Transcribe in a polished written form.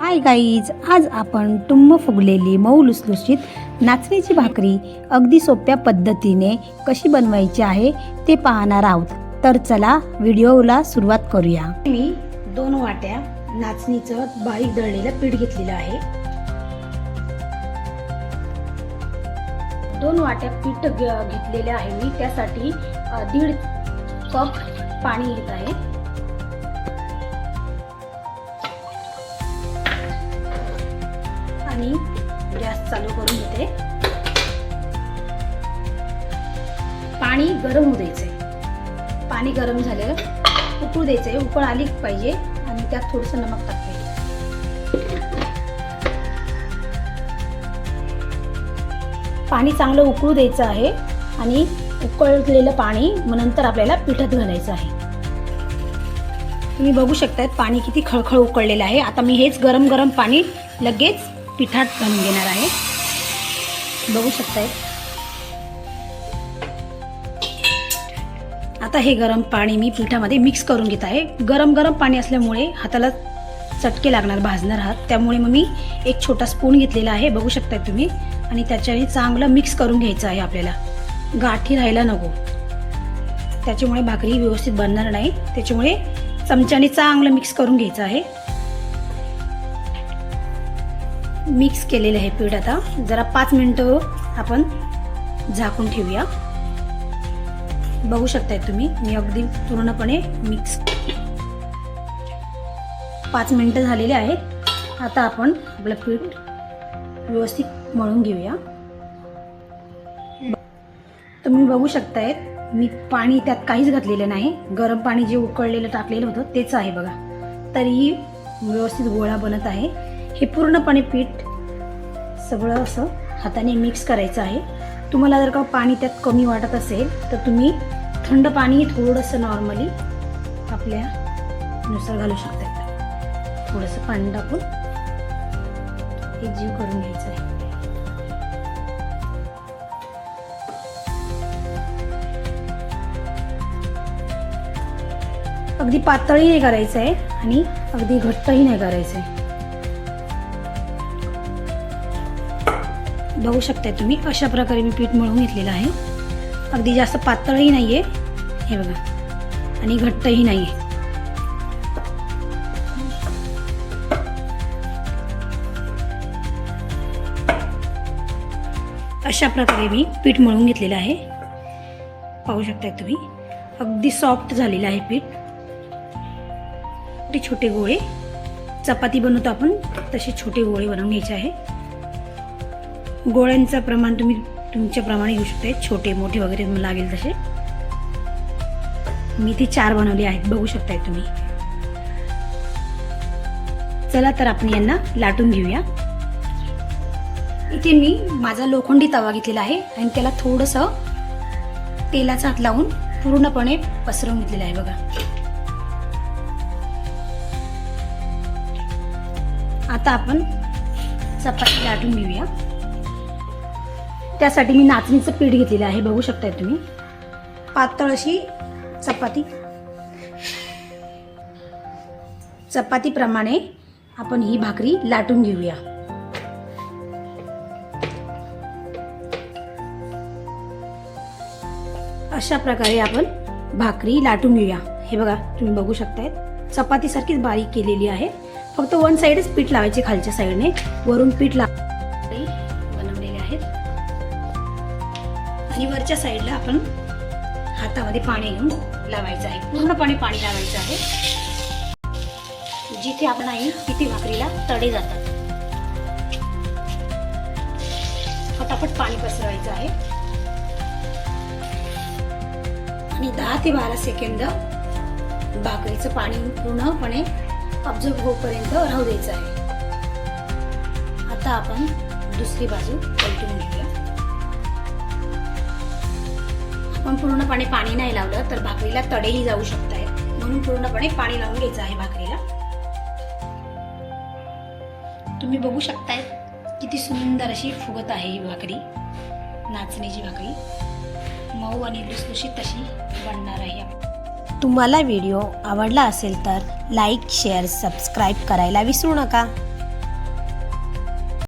Hi guys, आज आपण टुम्म फुगलेली मऊ लुसलुशीत नाचणीची भाकरी अगदी सोप्या पद्धतीने कशी बनवायची आहे ते पाहणार आहोत. तर चला व्हिडिओला सुरुवात करूया. मी 2 वाट्या नाचणीचं बारीक दळलेलं पीठ घेतलेलं आहे. 2 वाट्या पीठ घेतलेले आहे मी. त्यासाठी 1.5 कप पाणी घेत आहे. आणि गॅस चालू करून घेते. पाणी गरम होऊ द्यायचे. पाणी गरम झालं उकळू द्यायचे. उकळ आली पाहिजे आणि त्यात थोडंसं नमक टाकायचं. पाणी चांगलं उकळू द्यायचं आहे आणि उकळलेलं पाणी मग नंतर आपल्याला पिठात घालायचं आहे. तुम्ही बघू शकता पाणी किती खळखळ उकळलेलं आहे. आता मी हेच गरम गरम पाणी लगेच पिठात घालून घेणार आहे. बघू शकताय. आता हे गरम पाणी मी पिठामध्ये मिक्स करून घेत आहे. गरम गरम पाणी असल्यामुळे हाताला चटके लागणार, भाजणार हात. त्यामुळे मग मी एक छोटा स्पून घेतलेला आहे. बघू शकताय तुम्ही. आणि त्याच्याने चांगलं मिक्स करून घ्यायचं आहे. आपल्याला गाठी राहायला नको, त्याच्यामुळे भाकरी व्यवस्थित बनणार नाही. त्याच्यामुळे चमच्याने चांगलं मिक्स करून घ्यायचं आहे. मिक्स केलेलं आहे पीठ. आता जरा 5 मिनिटं आपण झाकून ठेवूया. बघू शकताय तुम्ही मी अगदी पूर्णपणे मिक्स 5 मिनिटं झालेले आहेत. आता आपण आपलं पीठ व्यवस्थित मळून घेऊया. तुम्ही बघू शकताय मी पाणी त्यात काहीच घातलेलं नाही. गरम पाणी जे उकळलेलं टाकलेलं होतं तेच आहे बघा. तरीही व्यवस्थित गोळा बनत आहे. हे पूर्णपणे पीठ सगळं असं हाताने मिक्स करायचं आहे. तुम्हाला जर का पाणी त्यात कमी वाटत असेल तर तुम्ही थंड पाणी थोडंसं नॉर्मली आपल्यानुसार घालू शकता. थोडंसं पाणी टाकून एक जीव करून घ्यायचं आहे. अगदी पातळही नाही करायचं आहे आणि अगदी घट्टही नाही करायचं आहे. बघू शकताय तुम्ही अशा प्रकारे मी पीठ मळून घेतलेलं आहे. अगदी जास्त पातळही नाहीये हे बघा आणि घट्टही नाहीये. अशा प्रकारे मी पीठ मळून घेतलेलं आहे. पाहू शकताय तुम्ही अगदी सॉफ्ट झालेलं आहे पीठ. छोटे गोळे चपाती बनवतो आपण तसे छोटे गोळे बनवून घ्यायचे आहे. गोळ्यांचं प्रमाण तुम्ही तुमच्या प्रमाणे घेऊ शकता. छोटे मोठे वगैरे लागेल तसे. मी ते 4 बनवले आहेत. बघू शकताय तुम्ही. चला तर आपण यांना लाटून घेऊया. इथे मी माझा लोखंडी तवा घेतलेला आहे आणि त्याला थोडंसं तेलाचा हात लावून पूर्णपणे पसरवून घेतलेला आहे बघा. आता आपण चपाती लाटून घेऊया. त्यासाठी मी नाचणीचं पीठ घेतलेलं आहे. बघू शकताय तुम्ही. पातळ अशी चपातीप्रमाणे आपण ही भाकरी लाटून घेऊया. अशा प्रकारे आपण भाकरी लाटून घेऊया. हे बघा तुम्ही बघू शकताय चपाती सारखीच बारीक केलेली आहे. फक्त वन साइडच पीठ लावायचे, खालच्या साईडने. वरून पीठ बनवलेले आहेत आणि वरच्या साईडला आपण हातामध्ये पाणी घेऊन लावायचं आहे. पूर्णपणे पाणी लावायचं आहे. जिथे आपण आहे तिथे भाकरीला तडे जातात. फटाफट पाणी पसरवायचं आहे आणि 10 ते 12 सेकंद भाकरीचं पाणी पूर्णपणे ऑब्झर्व होईपर्यंत राहू द्यायचं आहे. आता आपण दुसरी बाजू पलटून घेऊया. आपण पूर्णपणे पाणी नाही लावलं तर भाकरीला तडेही जाऊ शकतात. म्हणून पूर्णपणे पाणी लावून घ्यायचं आहे भाकरीला. तुम्ही बघू शकताय किती सुंदर अशी फुगत आहे ही भाकरी. नाचणीची भाकरी मऊ आणि लुसलुशीत अशी बनणार आहे. तुम्हाला व्हिडिओ आवडला असेल तर लाईक, शेअर, सबस्क्राईब करायला विसरू नका.